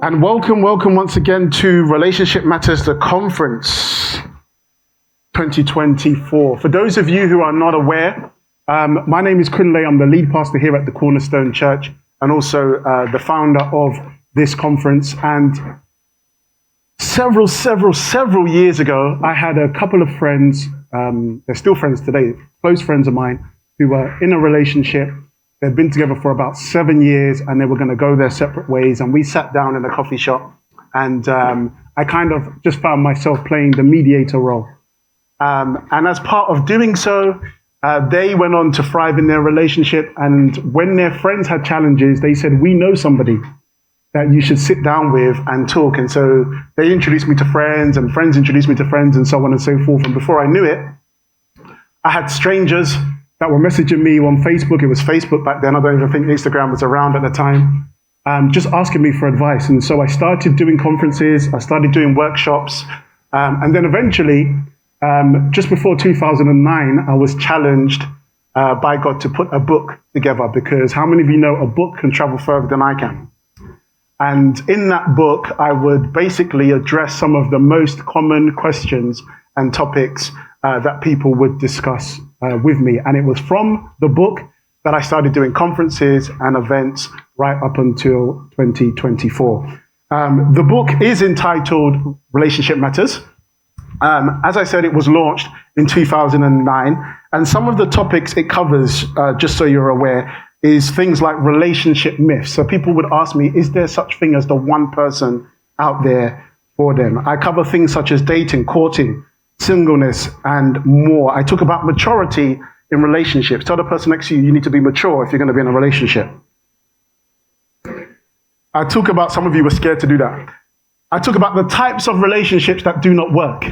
And welcome once again to Relationship Matters, the conference 2024. For those of you who are not aware, my name is Kunlé. I'm the lead pastor here at the Cornerstone Church and also the founder of this conference. And several years ago, I had a couple of friends, they're still friends today, close friends of mine, who were in a relationship. They'd been together for about 7 years and they were going to go their separate ways. And we sat down in a coffee shop and I kind of just found myself playing the mediator role. And as part of doing so, they went on to thrive in their relationship. And when their friends had challenges, they said, we know somebody that you should sit down with and talk. And so they introduced me to friends and friends introduced me to friends and so on and so forth. And before I knew it, I had strangers that were messaging me on Facebook. It was Facebook back then. I don't even think Instagram was around at the time. Just asking me for advice. And so I started doing conferences. I started doing workshops. And then eventually, just before 2009, I was challenged by God to put a book together, because how many of you know a book can travel further than I can? And in that book, I would basically address some of the most common questions and topics that people would discuss with me. And it was from the book that I started doing conferences and events right up until 2024. The book is entitled Relationship Matters. As I said, it was launched in 2009. And some of the topics it covers, just so you're aware, is things like relationship myths. So people would ask me, is there such thing as the one person out there for them? I cover things such as dating, courting, singleness, and more. I talk about maturity in relationships. Tell the person next to you, you need to be mature if you're going to be in a relationship. I talk about, some of you were scared to do that. I talk about the types of relationships that do not work,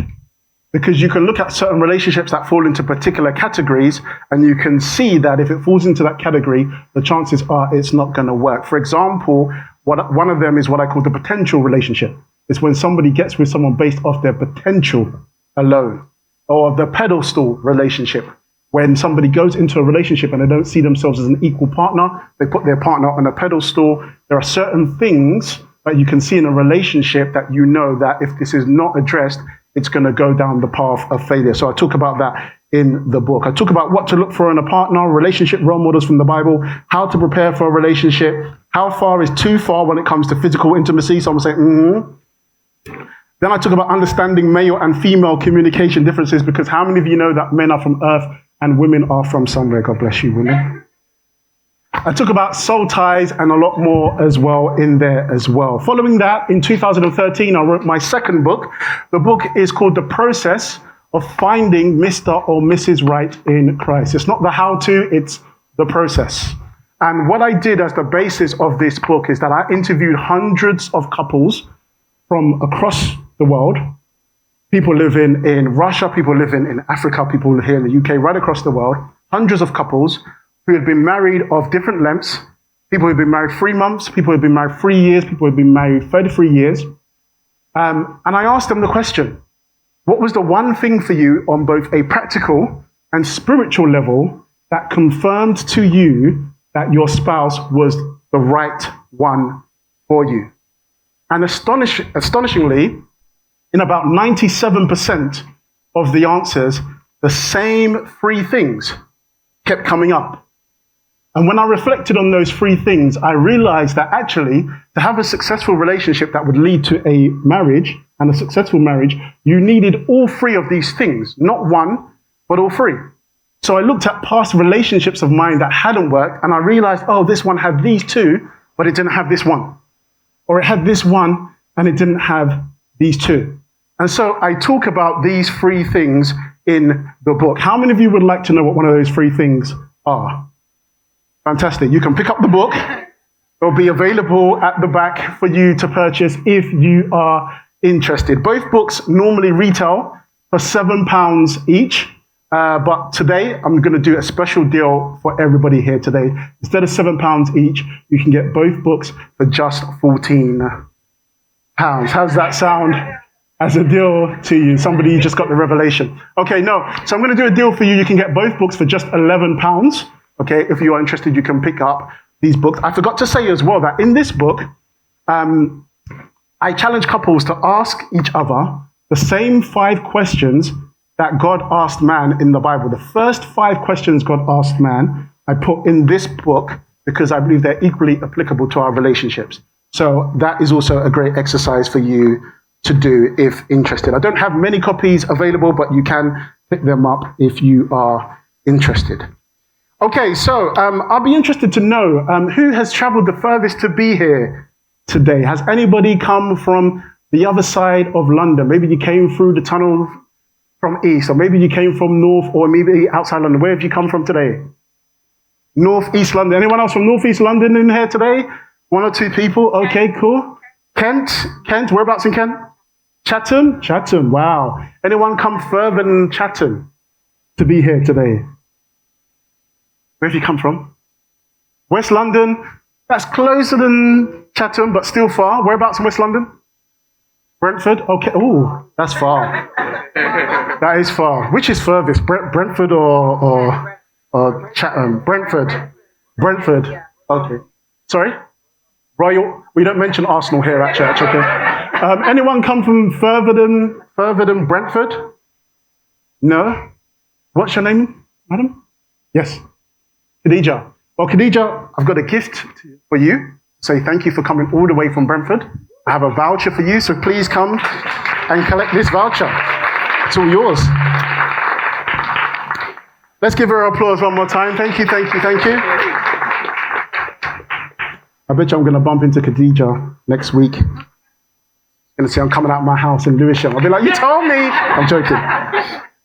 because you can look at certain relationships that fall into particular categories and you can see that if it falls into that category, the chances are it's not going to work. For example, one of them is what I call the potential relationship. It's when somebody gets with someone based off their potential alone. Or the pedestal relationship, when somebody goes into a relationship and they don't see themselves as an equal partner, they put their partner on a pedestal. There are certain things that you can see in a relationship that you know that if this is not addressed, it's going to go down the path of failure. So I talk about that in the book. I talk about what to look for in a partner, relationship role models from the Bible, how to prepare for a relationship, how far is too far when it comes to physical intimacy. Someone say, Then I talk about understanding male and female communication differences, because how many of you know that men are from earth and women are from somewhere? God bless you, women. I talk about soul ties and a lot more as well in there as well. Following that, in 2013, I wrote my second book. The book is called The Process of Finding Mr. or Mrs. Right in Christ. It's not the how-to, it's the process. And what I did as the basis of this book is that I interviewed hundreds of couples from across the world. People living in Russia, people living in Africa, people here in the UK, right across the world. Hundreds of couples who had been married of different lengths. People who had been married 3 months, people who had been married 3 years, people who had been married 33 years. And I asked them the question, what was the one thing for you on both a practical and spiritual level that confirmed to you that your spouse was the right one for you? And astonishingly, in about 97% of the answers, the same 3 things kept coming up. And when I reflected on those 3 things, I realized that actually, to have a successful relationship that would lead to a marriage and a successful marriage, you needed all 3 of these things, not one, but all 3. So I looked at past relationships of mine that hadn't worked, and I realized, oh, this one had these 2, but it didn't have this one. Or it had this one, and it didn't have these 2. And so I talk about these 3 things in the book. How many of you would like to know what one of those 3 things are? Fantastic. You can pick up the book. It'll be available at the back for you to purchase if you are interested. Both books normally retail for £7 each. But today, I'm going to do a special deal for everybody here today. Instead of £7 each, you can get both books for just £14. How's that sound as a deal to you? Somebody just got the revelation. Okay, no. So I'm going to do a deal for you. You can get both books for just £11. Okay, if you are interested, you can pick up these books. I forgot to say as well that in this book, I challenge couples to ask each other the same 5 questions that God asked man in the Bible. The first 5 questions God asked man, I put in this book because I believe they're equally applicable to our relationships. So that is also a great exercise for you to do if interested. I don't have many copies available, but you can pick them up if you are interested. Okay, so I'll be interested to know who has traveled the furthest to be here today. Has anybody come from the other side of London? Maybe you came through the tunnel from east, or maybe you came from north, or maybe outside London. Where have you come from today? North East London. Anyone else from North East London in here today? 1 or 2 people. Okay, cool. Kent. Whereabouts in Kent? Chatham. Wow. Anyone come further than Chatham to be here today? Where have you come from? West London. That's closer than Chatham, but still far. Whereabouts in West London? Brentford. Okay. Oh, that's far. That is far. Which is furthest? Brentford or Chatham? Brentford. Okay. Sorry? Royal. We don't mention Arsenal here at church, okay? Anyone come from further than Brentford? No? What's your name, madam? Yes. Khadija. Well, Khadija, I've got a gift for you. Say thank you for coming all the way from Brentford. I have a voucher for you, so please come and collect this voucher. It's all yours. Let's give her applause one more time. Thank you. I bet you I'm going to bump into Khadija next week. I'm going to say I'm coming out of my house in Lewisham. I'll be like, you told me.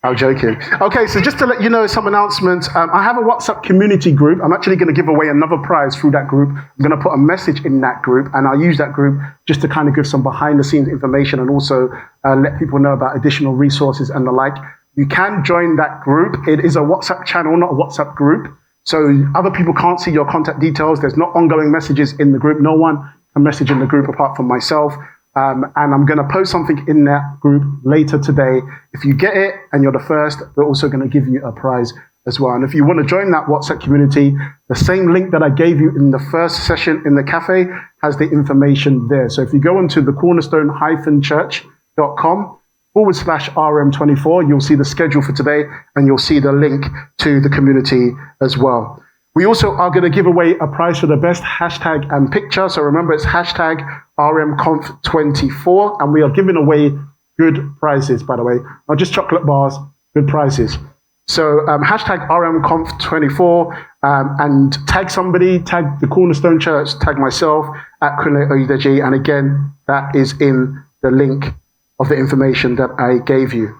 I'm joking. Okay, so just to let you know some announcements. I have a WhatsApp community group. I'm actually going to give away another prize through that group. I'm going to put a message in that group, and I'll use that group just to kind of give some behind-the-scenes information and also let people know about additional resources and the like. You can join that group. It is a WhatsApp channel, not a WhatsApp group. So other people can't see your contact details. There's not ongoing messages in the group. No one can message in the group apart from myself. And I'm going to post something in that group later today. If you get it and you're the first, we're also going to give you a prize as well. And if you want to join that WhatsApp community, the same link that I gave you in the first session in the cafe has the information there. So if you go onto the cornerstone-church.com/RM24, you'll see the schedule for today and you'll see the link to the community as well. We also are going to give away a prize for the best hashtag and picture. So remember, it's hashtag RMConf24, and we are giving away good prizes, by the way. Not just chocolate bars, good prizes. So hashtag RMConf24 and tag somebody, tag the Cornerstone Church, tag myself at Kunlé Oyedeji. And again, that is in the link of the information that I gave you.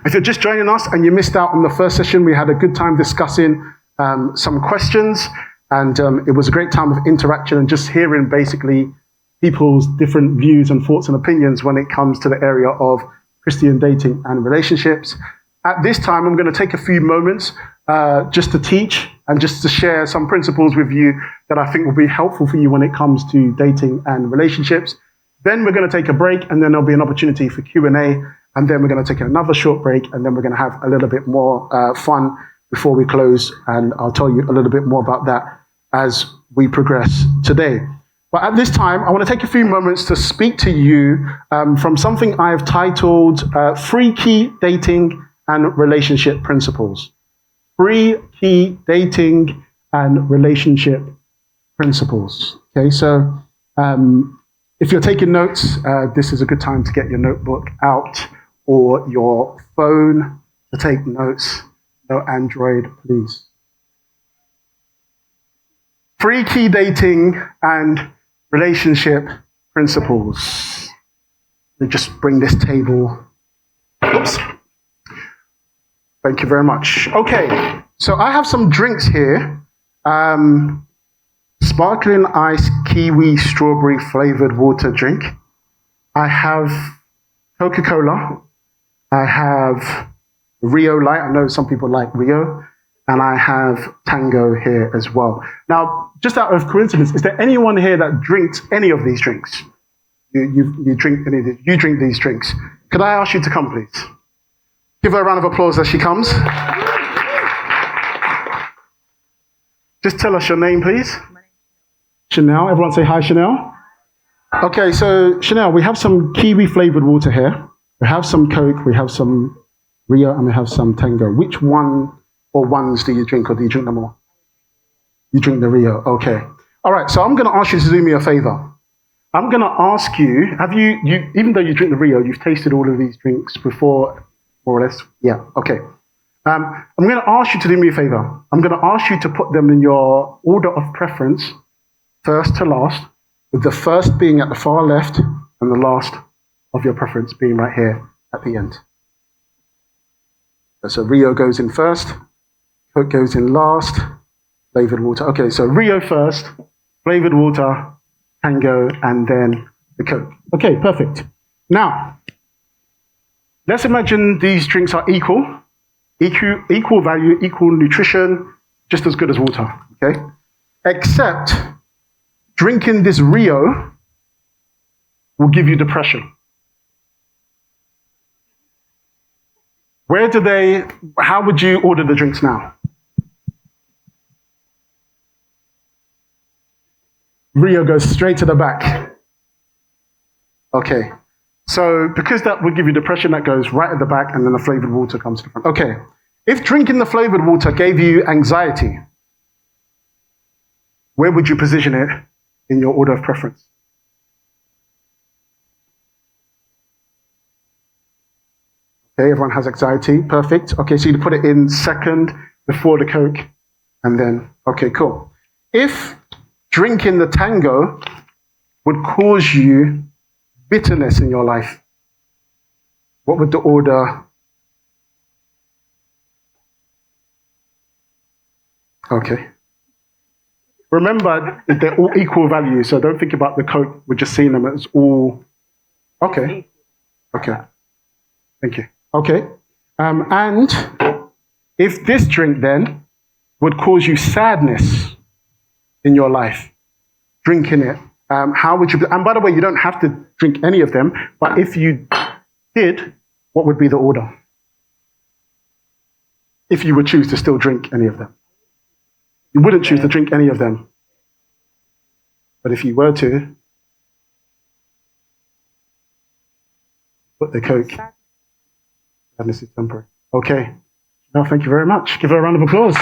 If you're just joining us and you missed out on the first session, we had a good time discussing some questions, and it was a great time of interaction and just hearing basically people's different views and thoughts and opinions when it comes to the area of Christian dating and relationships. At this time, I'm going to take a few moments just to teach and just to share some principles with you that I think will be helpful for you when it comes to dating and relationships. Then we're going to take a break, and then there'll be an opportunity for Q&A, and then we're going to take another short break, and then we're going to have a little bit more fun before we close, and I'll tell you a little bit more about that as we progress today. But at this time, I want to take a few moments to speak to you from something I've titled 3 Key Dating and Relationship Principles. 3 Key Dating and Relationship Principles. Okay, so if you're taking notes, this is a good time to get your notebook out or your phone to take notes. No Android, please. 3 key dating and relationship principles. Let me just bring this table. Oops. Thank you very much. Okay, so I have some drinks here. Sparkling ice kiwi strawberry flavored water drink. I have Coca-Cola. I have Rio Light. I know some people like Rio. And I have Tango here as well. Now, just out of coincidence, is there anyone here that drinks any of these drinks? You drink any of these? You drink these drinks. Could I ask you to come, please? Give her a round of applause as she comes. Just tell us your name, please. Chanel. Everyone say hi, Chanel. Okay, so Chanel, we have some kiwi flavored water here. We have some Coke, we have some Rio, and we have some Tango. Which one or ones do you drink, or do you drink them all? You drink the Rio, okay. All right, so I'm going to ask you to do me a favor. I'm going to ask you, even though you drink the Rio, you've tasted all of these drinks before, more or less? Yeah, okay. I'm going to ask you to do me a favor. I'm going to ask you to put them in your order of preference, first to last, with the first being at the far left and the last of your preference being right here at the end. So Rio goes in first, Coke goes in last, flavored water. Okay, so Rio first, flavored water, Tango, and then the Coke. Okay, perfect. Now, let's imagine these drinks are equal value, equal nutrition, just as good as water, okay? Except drinking this Rio will give you depression. How would you order the drinks now? Rio goes straight to the back. Okay. So because that would give you depression, that goes right at the back, and then the flavored water comes to the front. Okay. If drinking the flavored water gave you anxiety, where would you position it in your order of preference? Okay, everyone has anxiety. Perfect. Okay, so you put it in second before the Coke, and then, okay, cool. If drinking the Tango would cause you bitterness in your life, what would the order? Okay. Remember, they're all equal value, so don't think about the Coke. We're just seeing them as all. Okay. Okay. Thank you. Okay. And if this drink then would cause you sadness in your life, drinking it, how would you? And by the way, you don't have to drink any of them, but if you did, what would be the order? If you would choose to still drink any of them. You wouldn't choose to drink any of them. But if you were to, put the Coke. Sadness is temporary. Okay. No, thank you very much. Give her a round of applause.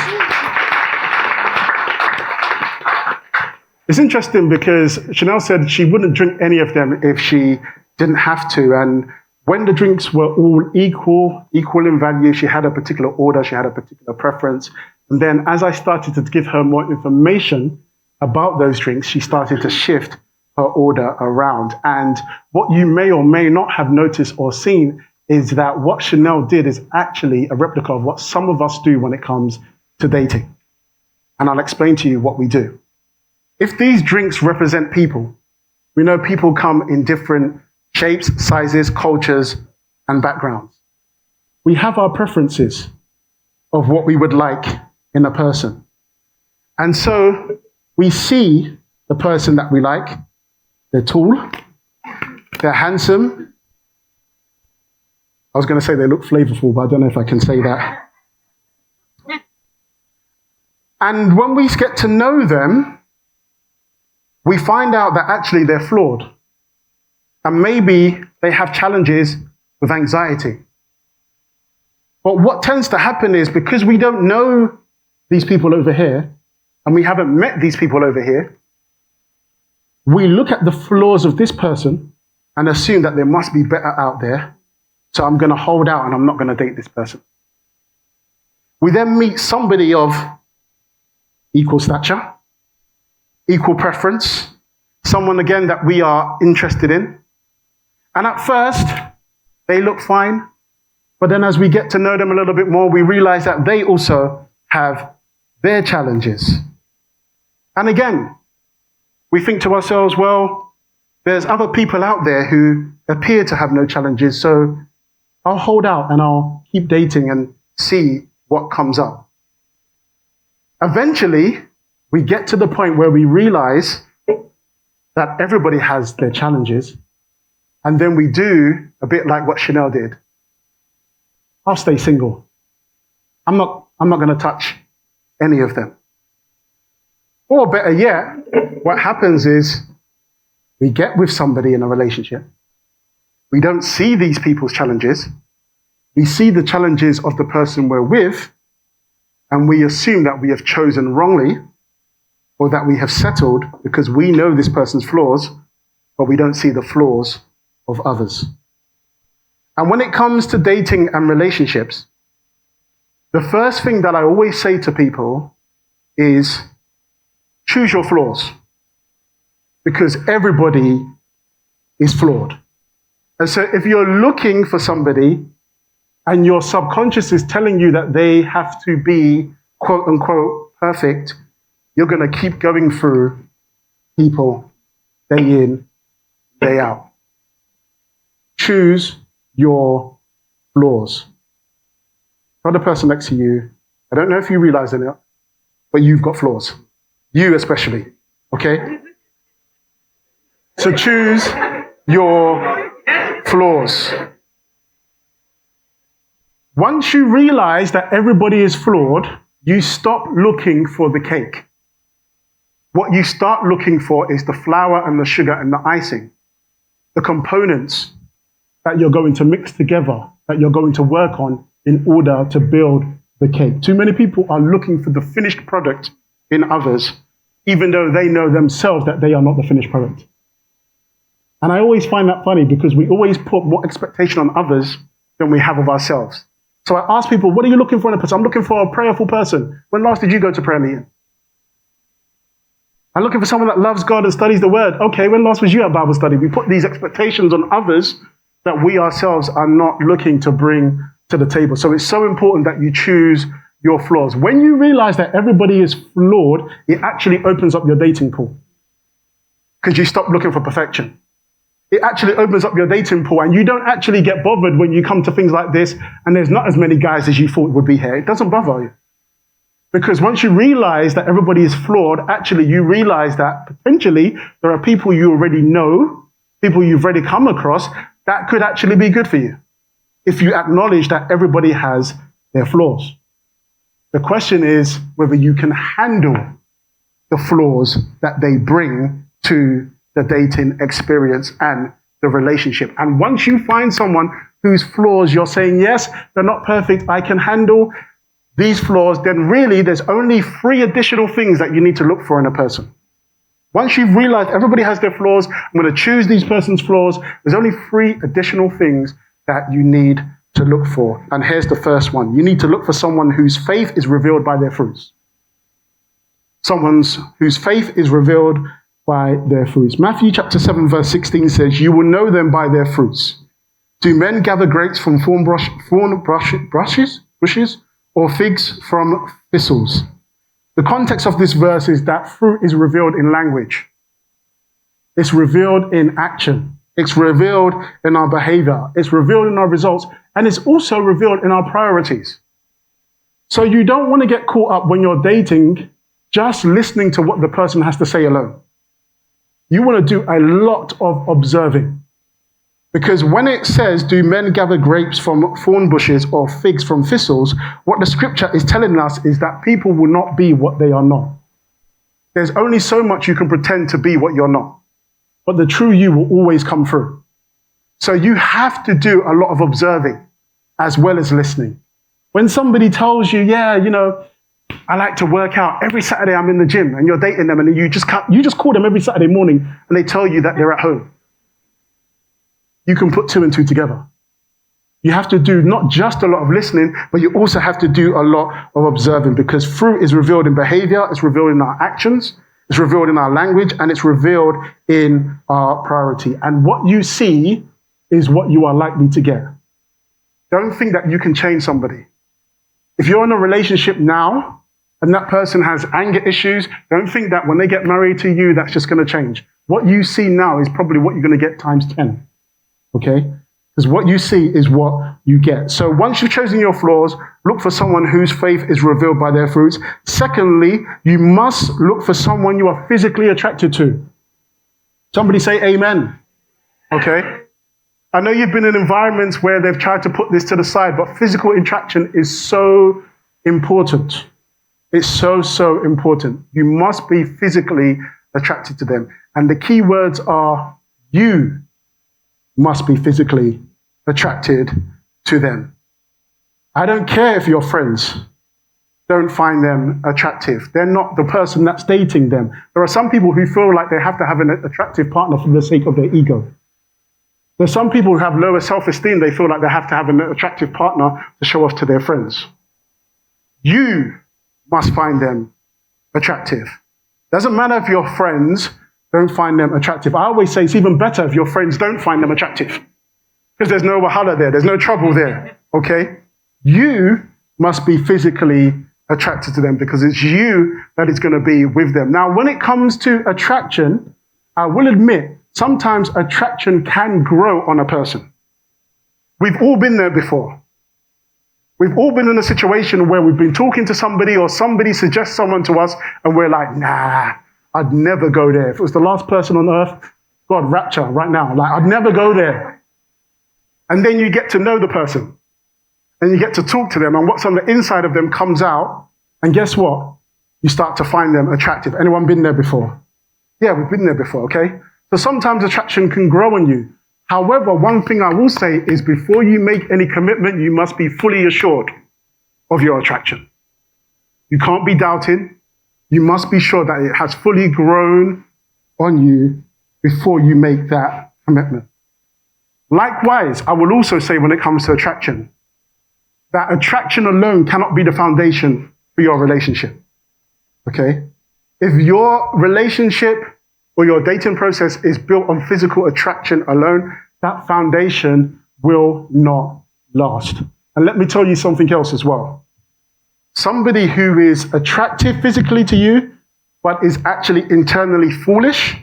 It's interesting because Chanel said she wouldn't drink any of them if she didn't have to. And when the drinks were all equal in value, she had a particular order, she had a particular preference. And then as I started to give her more information about those drinks, she started to shift her order around. And what you may or may not have noticed or seen is that what Chanel did is actually a replica of what some of us do when it comes to dating. And I'll explain to you what we do. If these drinks represent people, we know people come in different shapes, sizes, cultures, and backgrounds. We have our preferences of what we would like in a person. And so we see the person that we like. They're tall, they're handsome. I was going to say they look flavorful, but I don't know if I can say that. And when we get to know them, we find out that actually they're flawed. And maybe they have challenges with anxiety. But what tends to happen is because we don't know these people over here, and we haven't met these people over here, we look at the flaws of this person and assume that there must be better out there. So I'm going to hold out and I'm not going to date this person. We then meet somebody of equal stature, equal preference, someone again that we are interested in. And at first, they look fine. But then as we get to know them a little bit more, we realize that they also have their challenges. And again, we think to ourselves, well, there's other people out there who appear to have no challenges, so I'll hold out and I'll keep dating and see what comes up. Eventually, we get to the point where we realize that everybody has their challenges, and then we do a bit like what Chanel did. I'll stay single. I'm not going to touch any of them. Or better yet, what happens is We get with somebody in a relationship. We don't see these people's challenges. We see the challenges of the person we're with, and we assume that we have chosen wrongly or that we have settled because we know this person's flaws, but we don't see the flaws of others. And when it comes to dating and relationships, the first thing that I always say to people is choose your flaws, because everybody is flawed. And so if you're looking for somebody and your subconscious is telling you that they have to be quote unquote perfect, you're going to keep going through people day in, day out. Choose your flaws. Not the person next to you. I don't know if you realize it, but you've got flaws. You especially, okay? So choose your flaws. Once you realize that everybody is flawed, you stop looking for the cake. What you start looking for is the flour and the sugar and the icing, the components that you're going to mix together, that you're going to work on in order to build the cake. Too many people are looking for the finished product in others, even though they know themselves that they are not the finished product. And I always find that funny because we always put more expectation on others than we have of ourselves. So I ask people, what are you looking for in a person? I'm looking for a prayerful person. When last did you go to prayer meeting? I'm looking for someone that loves God and studies the word. Okay, when last was you at Bible study? We put these expectations on others that we ourselves are not looking to bring to the table. So it's so important that you choose your flaws. When you realize that everybody is flawed, it actually opens up your dating pool, because you stop looking for perfection. It actually opens up your dating pool, and you don't actually get bothered when you come to things like this and there's not as many guys as you thought would be here. It doesn't bother you. Because once you realize that everybody is flawed, actually you realize that potentially there are people you already know, people you've already come across, that could actually be good for you, if you acknowledge that everybody has their flaws. The question is whether you can handle the flaws that they bring to the dating experience and the relationship. And once you find someone whose flaws you're saying, yes, they're not perfect, I can handle these flaws, then really there's only 3 additional things that you need to look for in a person. Once you've realized everybody has their flaws, I'm going to choose these person's flaws, there's only 3 additional things that you need to look for. And here's the first one. You need to look for someone whose faith is revealed by their fruits. Someone whose faith is revealed by their fruits. Matthew chapter 7 verse 16 says, you will know them by their fruits. Do men gather grapes from thorn bushes, or figs from thistles? The context of this verse is that fruit is revealed in language. It's revealed in action. It's revealed in our behavior. It's revealed in our results. And it's also revealed in our priorities. So you don't want to get caught up when you're dating just listening to what the person has to say alone. You want to do a lot of observing. Because when it says, do men gather grapes from thorn bushes or figs from thistles, what the scripture is telling us is that people will not be what they are not. There's only so much you can pretend to be what you're not. But the true you will always come through. So you have to do a lot of observing as well as listening. When somebody tells you, yeah, I like to work out. Every Saturday I'm in the gym, and you're dating them, and you just call them every Saturday morning and they tell you that they're at home. You can put 2 and 2 together. You have to do not just a lot of listening, but you also have to do a lot of observing, because fruit is revealed in behavior, it's revealed in our actions, it's revealed in our language, and it's revealed in our priority. And what you see is what you are likely to get. Don't think that you can change somebody. If you're in a relationship now and that person has anger issues, don't think that when they get married to you, that's just going to change. What you see now is probably what you're going to get times 10. Okay? Because what you see is what you get. So once you've chosen your flaws, look for someone whose faith is revealed by their fruits. Secondly, you must look for someone you are physically attracted to. Somebody say amen. Okay? I know you've been in environments where they've tried to put this to the side, but physical attraction is so important. It's so, so important. You must be physically attracted to them. And the key words are You must be physically attracted to them. I don't care if your friends don't find them attractive. They're not the person that's dating them. There are some people who feel like they have to have an attractive partner for the sake of their ego. There's some people who have lower self-esteem. They feel like they have to have an attractive partner to show off to their friends. You must find them attractive. Doesn't matter if your friends don't find them attractive. I always say it's even better if your friends don't find them attractive, because there's no wahala there. There's no trouble there. Okay? You must be physically attracted to them, because it's you that is going to be with them. Now, when it comes to attraction, I will admit, sometimes attraction can grow on a person. We've all been there before. We've all been in a situation where we've been talking to somebody, or somebody suggests someone to us and we're like, nah, I'd never go there. If it was the last person on earth, God, rapture right now. Like, I'd never go there. And then you get to know the person and you get to talk to them, and what's on the inside of them comes out. And guess what? You start to find them attractive. Anyone been there before? Yeah, we've been there before, okay? So sometimes attraction can grow on you. However, one thing I will say is, before you make any commitment, you must be fully assured of your attraction. You can't be doubting. You must be sure that it has fully grown on you before you make that commitment. Likewise, I will also say, when it comes to attraction, that attraction alone cannot be the foundation for your relationship. Okay? If your relationship or your dating process is built on physical attraction alone, that foundation will not last. And let me tell you something else as well. Somebody who is attractive physically to you, but is actually internally foolish,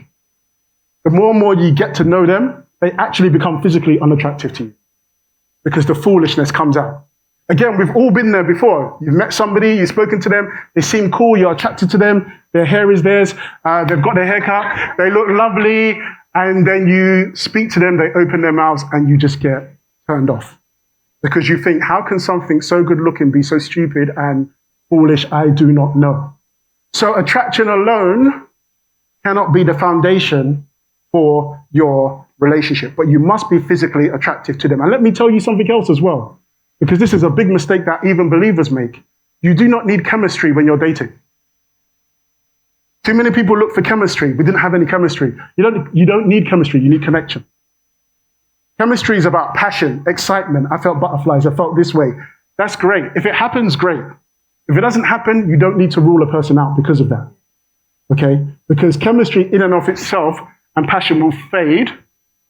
the more and more you get to know them, they actually become physically unattractive to you, because the foolishness comes out. Again, we've all been there before. You've met somebody, you've spoken to them, they seem cool, you're attracted to them, their hair is theirs, they've got their haircut, they look lovely, and then you speak to them, they open their mouths, and you just get turned off. Because you think, how can something so good looking be so stupid and foolish? I do not know. So attraction alone cannot be the foundation for your relationship, but you must be physically attractive to them. And let me tell you something else as well, because this is a big mistake that even believers make. You do not need chemistry when you're dating. Too many people look for chemistry. We didn't have any chemistry. You don't need chemistry, you need connection. Chemistry is about passion, excitement. I felt butterflies, I felt this way. That's great. If it happens, great. If it doesn't happen, you don't need to rule a person out because of that. Okay? Because chemistry in and of itself and passion will fade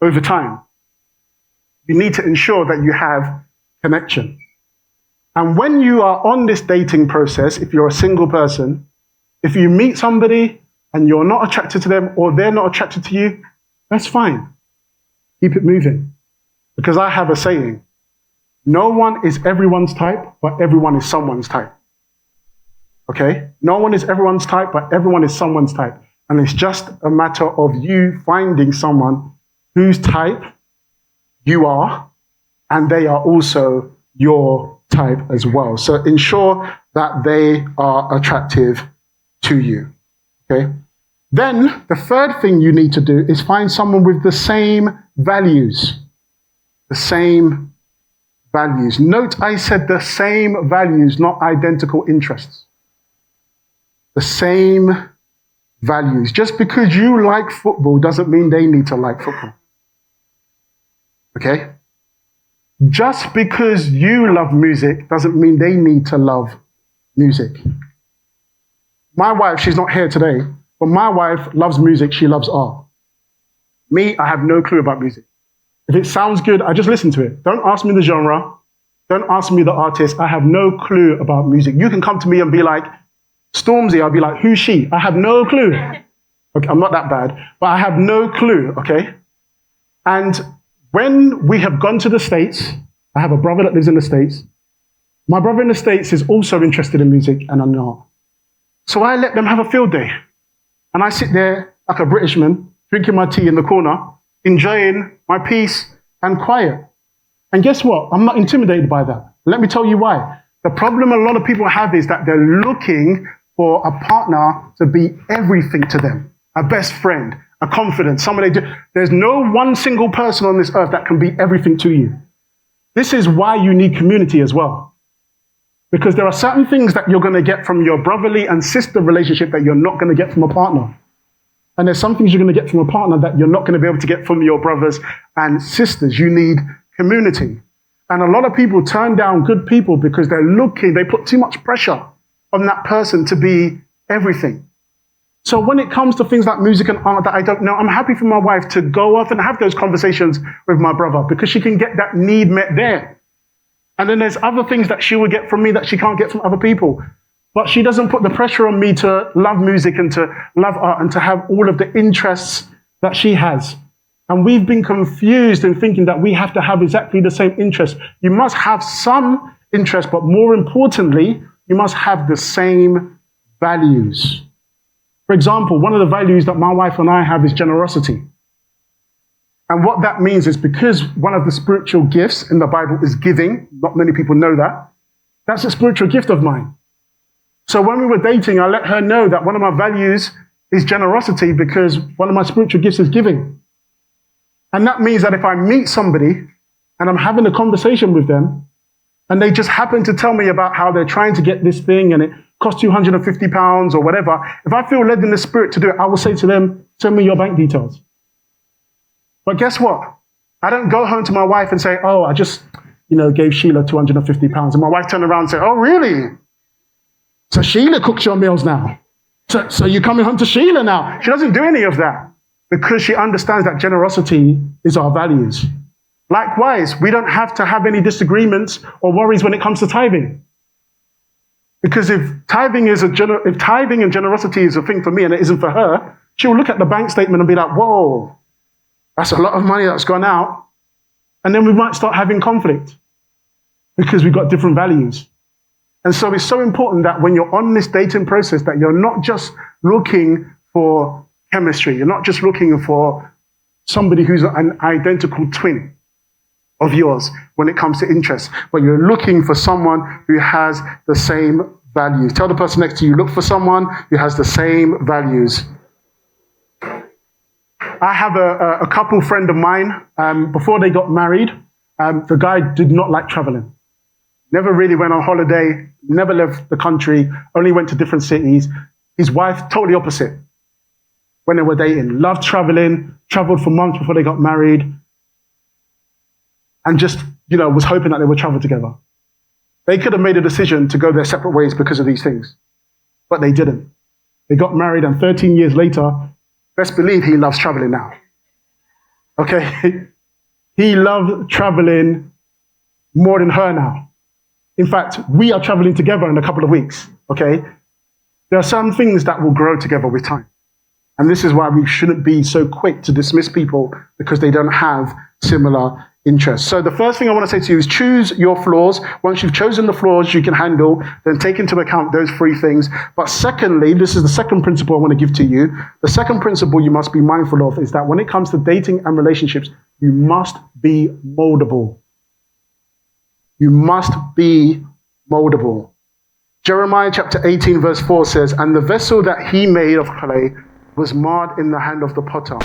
over time. You need to ensure that you have connection. And when you are on this dating process, if you're a single person, if you meet somebody and you're not attracted to them, or they're not attracted to you, that's fine. Keep it moving. Because I have a saying, no one is everyone's type, but everyone is someone's type. Okay? No one is everyone's type, but everyone is someone's type. And it's just a matter of you finding someone whose type you are, and they are also your type as well. So ensure that they are attractive to you. Okay? Then the third thing you need to do is find someone with the same values. The same values. Note I said the same values, not identical interests. The same values. Just because you like football doesn't mean they need to like football. Okay? Just because you love music doesn't mean they need to love music. My wife, she's not here today, but my wife loves music, she loves art. Me, I have no clue about music. If it sounds good, I just listen to it. Don't ask me the genre. Don't ask me the artist. I have no clue about music. You can come to me and be like, Stormzy, I'll be like, who's she? I have no clue. Okay, I'm not that bad, but I have no clue, okay? And when we have gone to the States, I have a brother that lives in the States. My brother in the States is also interested in music, and I'm not. So I let them have a field day. And I sit there like a Britishman, drinking my tea in the corner, enjoying my peace and quiet. And guess what? I'm not intimidated by that. Let me tell you why. The problem a lot of people have is that they're looking for a partner to be everything to them. A best friend, a confidence, there's no one single person on this earth that can be everything to you. This is why you need community as well. Because there are certain things that you're going to get from your brotherly and sister relationship that you're not going to get from a partner. And there's some things you're going to get from a partner that you're not going to be able to get from your brothers and sisters. You need community. And a lot of people turn down good people because they put too much pressure on that person to be everything. So when it comes to things like music and art that I don't know, I'm happy for my wife to go off and have those conversations with my brother because she can get that need met there. And then there's other things that she will get from me that she can't get from other people. But she doesn't put the pressure on me to love music and to love art and to have all of the interests that she has. And we've been confused in thinking that we have to have exactly the same interests. You must have some interest, but more importantly, you must have the same values. For example, one of the values that my wife and I have is generosity. And what that means is because one of the spiritual gifts in the Bible is giving, not many people know that, that's a spiritual gift of mine. So when we were dating, I let her know that one of my values is generosity because one of my spiritual gifts is giving. And that means that if I meet somebody and I'm having a conversation with them and they just happen to tell me about how they're trying to get this thing and it costs £250 or whatever, if I feel led in the spirit to do it, I will say to them, send me your bank details. But guess what? I don't go home to my wife and say, oh, I just, gave Sheila £250. And my wife turned around and said, oh, really? So Sheila cooks your meals now. So you're coming home to Sheila now. She doesn't do any of that because she understands that generosity is our values. Likewise, we don't have to have any disagreements or worries when it comes to tithing. Because if tithing and generosity is a thing for me and it isn't for her, she'll look at the bank statement and be like, whoa, that's a lot of money that's gone out. And then we might start having conflict because we've got different values. And so it's so important that when you're on this dating process, that you're not just looking for chemistry. You're not just looking for somebody who's an identical twin of yours when it comes to interests, but you're looking for someone who has the same values. Tell the person next to you, look for someone who has the same values. I have a couple friend of mine, before they got married, the guy did not like traveling. Never really went on holiday, never left the country, only went to different cities. His wife, totally opposite. When they were dating, loved traveling, traveled for months before they got married, and just, was hoping that they would travel together. They could have made a decision to go their separate ways because of these things, but they didn't. They got married, and 13 years later, best believe he loves traveling now. Okay? He loves traveling more than her now. In fact, we are traveling together in a couple of weeks, okay? There are some things that will grow together with time. And this is why we shouldn't be so quick to dismiss people because they don't have similar interests. So the first thing I want to say to you is choose your flaws. Once you've chosen the flaws you can handle, then take into account those three things. But secondly, this is the second principle I want to give to you. The second principle you must be mindful of is that when it comes to dating and relationships, you must be moldable. You must be moldable. Jeremiah chapter 18 verse 4 says, and the vessel that he made of clay was marred in the hand of the potter.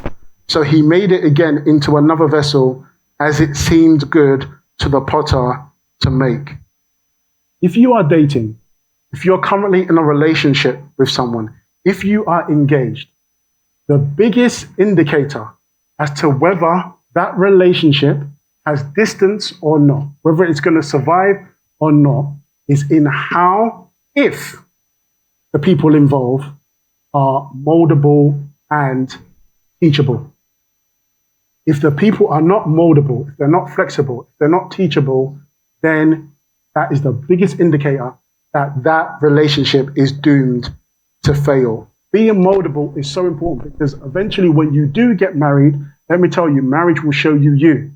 So he made it again into another vessel as it seemed good to the potter to make. If you are dating, if you're currently in a relationship with someone, if you are engaged, the biggest indicator as to whether that relationship has distance or not, whether it's going to survive or not, is in how, if the people involved are moldable and teachable. If the people are not moldable, if they're not flexible, if they're not teachable, then that is the biggest indicator that that relationship is doomed to fail. Being moldable is so important because eventually when you do get married, let me tell you, marriage will show you you.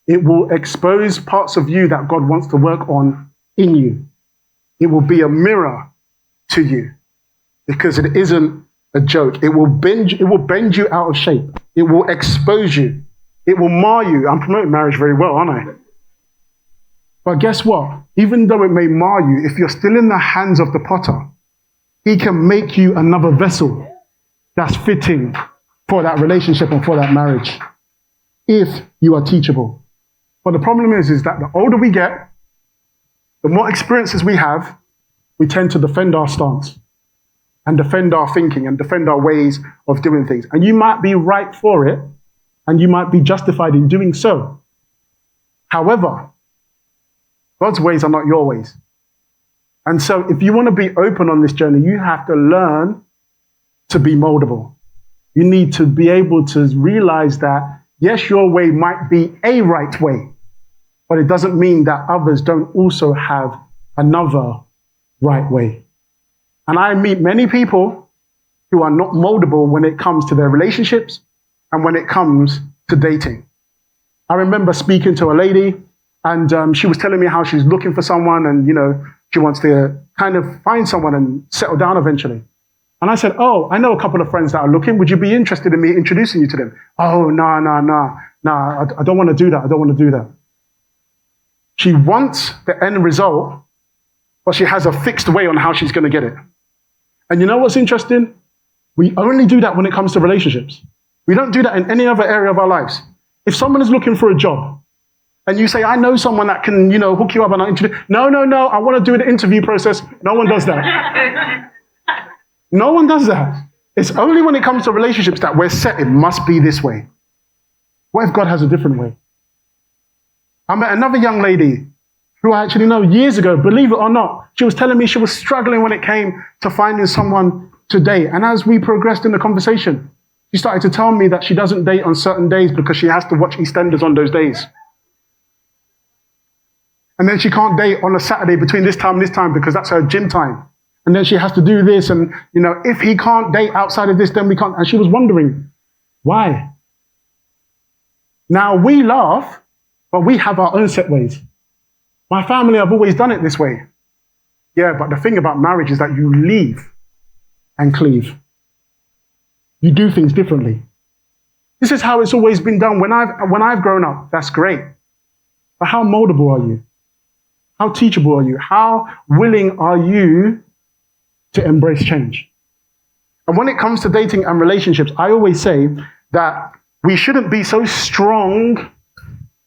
It will expose parts of you that God wants to work on in you. It will be a mirror to you because it isn't a joke. It will bend you out of shape. It will expose you. It will mar you. I'm promoting marriage very well, aren't I? But guess what? Even though it may mar you, if you're still in the hands of the potter, he can make you another vessel that's fitting for that relationship and for that marriage, if you are teachable. But the problem is that the older we get, the more experiences we have, we tend to defend our stance and defend our thinking and defend our ways of doing things. And you might be right for it, and you might be justified in doing so. However, God's ways are not your ways. And so if you want to be open on this journey, you have to learn to be moldable. You need to be able to realize that, yes, your way might be a right way, but it doesn't mean that others don't also have another right way. And I meet many people who are not moldable when it comes to their relationships and when it comes to dating. I remember speaking to a lady, and she was telling me how she's looking for someone, and she wants to kind of find someone and settle down eventually. And I said, oh, I know a couple of friends that are looking. Would you be interested in me introducing you to them? Oh, no, I don't want to do that. I don't want to do that. She wants the end result, but she has a fixed way on how she's going to get it. And you know what's interesting? We only do that when it comes to relationships. We don't do that in any other area of our lives. If someone is looking for a job, and you say, I know someone that can, hook you up and I'll introduce. No, I want to do the interview process. No one does that. No one does that. It's only when it comes to relationships that we're set, it must be this way. What if God has a different way? I met another young lady who I actually know years ago, believe it or not. She was telling me she was struggling when it came to finding someone to date. And as we progressed in the conversation, she started to tell me that she doesn't date on certain days because she has to watch EastEnders on those days. And then she can't date on a Saturday between this time and this time because that's her gym time. And then she has to do this. And, if he can't date outside of this, then we can't. And she was wondering, why? Now, we laugh, but we have our own set ways. My family have always done it this way. Yeah, but the thing about marriage is that you leave and cleave. You do things differently. This is how it's always been done. When I've grown up, that's great. But how moldable are you? How teachable are you? How willing are you to embrace change? And when it comes to dating and relationships, I always say that we shouldn't be so strong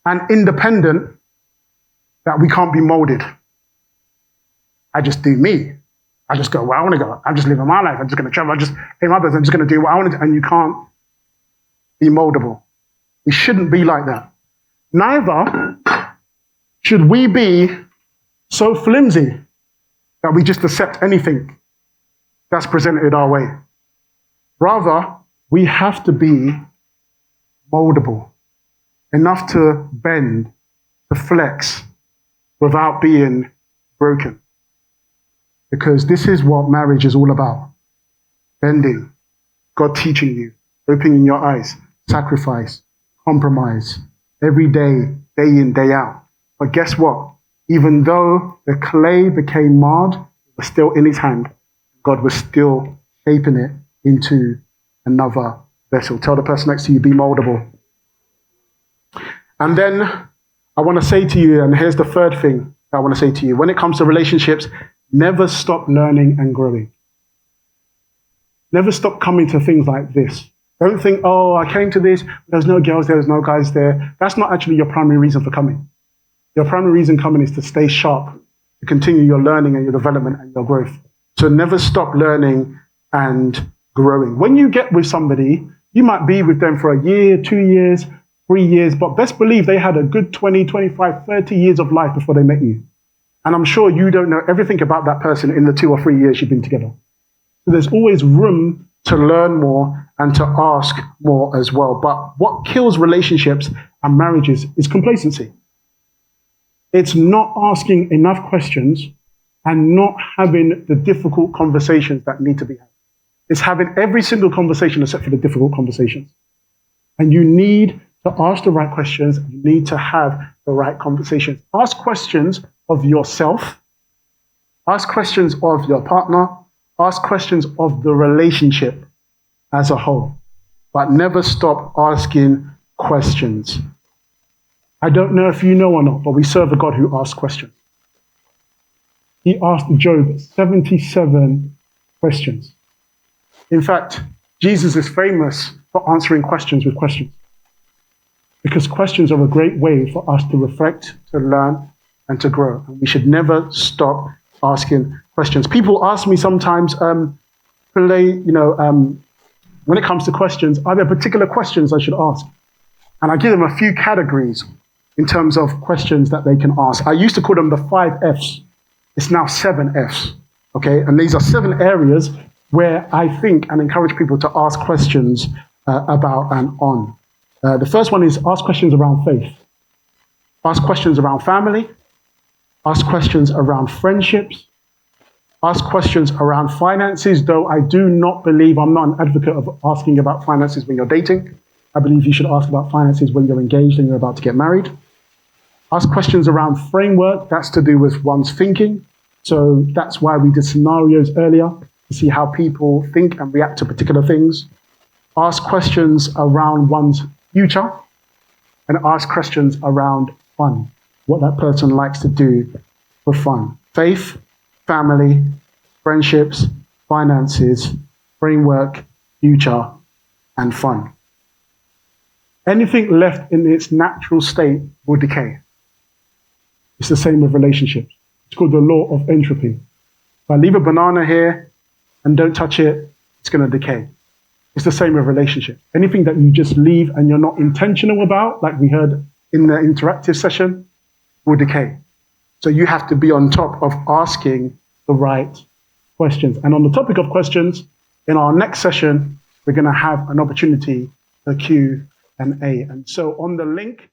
and independent that we can't be molded. I just do me. I just go where I want to go. I'm just living my life. I'm just going to travel. I'm just going to do what I want to do. And you can't be moldable. We shouldn't be like that. Neither should we be so flimsy that we just accept anything that's presented our way. Rather, we have to be moldable, enough to bend, to flex, without being broken. Because this is what marriage is all about. Bending, God teaching you, opening your eyes, sacrifice, compromise, every day, day in, day out. But guess what? Even though the clay became marred, it was still in his hand. God was still shaping it into another vessel. Tell the person next to you, be moldable. And then I want to say to you, and here's the third thing I want to say to you. When it comes to relationships, never stop learning and growing. Never stop coming to things like this. Don't think, oh, I came to this, there's no girls there, there's no guys there. That's not actually your primary reason for coming. Your primary reason coming is to stay sharp, to continue your learning and your development and your growth. So never stop learning and growing. When you get with somebody, you might be with them for a year, 2 years, 3 years, but best believe they had a good 20, 25, 30 years of life before they met you. And I'm sure you don't know everything about that person in the 2 or 3 years you've been together. So there's always room to learn more and to ask more as well. But what kills relationships and marriages is complacency. It's not asking enough questions and not having the difficult conversations that need to be had. It's having every single conversation except for the difficult conversations. And you need to ask the right questions. You need to have the right conversations. Ask questions of yourself. Ask questions of your partner. Ask questions of the relationship as a whole. But never stop asking questions. I don't know if you know or not, but we serve a God who asks questions. He asked Job 77 questions. In fact, Jesus is famous for answering questions with questions. Because questions are a great way for us to reflect, to learn, and to grow. And we should never stop asking questions. People ask me sometimes, Kunlé, when it comes to questions, are there particular questions I should ask? And I give them a few categories in terms of questions that they can ask. I used to call them the 5 Fs. It's now 7 Fs, okay? And these are 7 areas where I think and encourage people to ask questions about and on. The first one is ask questions around faith. Ask questions around family. Ask questions around friendships. Ask questions around finances, though I do not believe, I'm not an advocate of asking about finances when you're dating. I believe you should ask about finances when you're engaged and you're about to get married. Ask questions around framework. That's to do with one's thinking. So that's why we did scenarios earlier to see how people think and react to particular things. Ask questions around one's future, and ask questions around fun, what that person likes to do for fun. Faith, family, friendships, finances, framework, future, and fun. Anything left in its natural state will decay. It's the same with relationships. It's called the law of entropy. If I leave a banana here and don't touch it, it's going to decay. It's the same with relationships. Anything that you just leave and you're not intentional about, like we heard in the interactive session, will decay. So you have to be on top of asking the right questions. And on the topic of questions, in our next session, we're going to have an opportunity for Q&A. And so on the link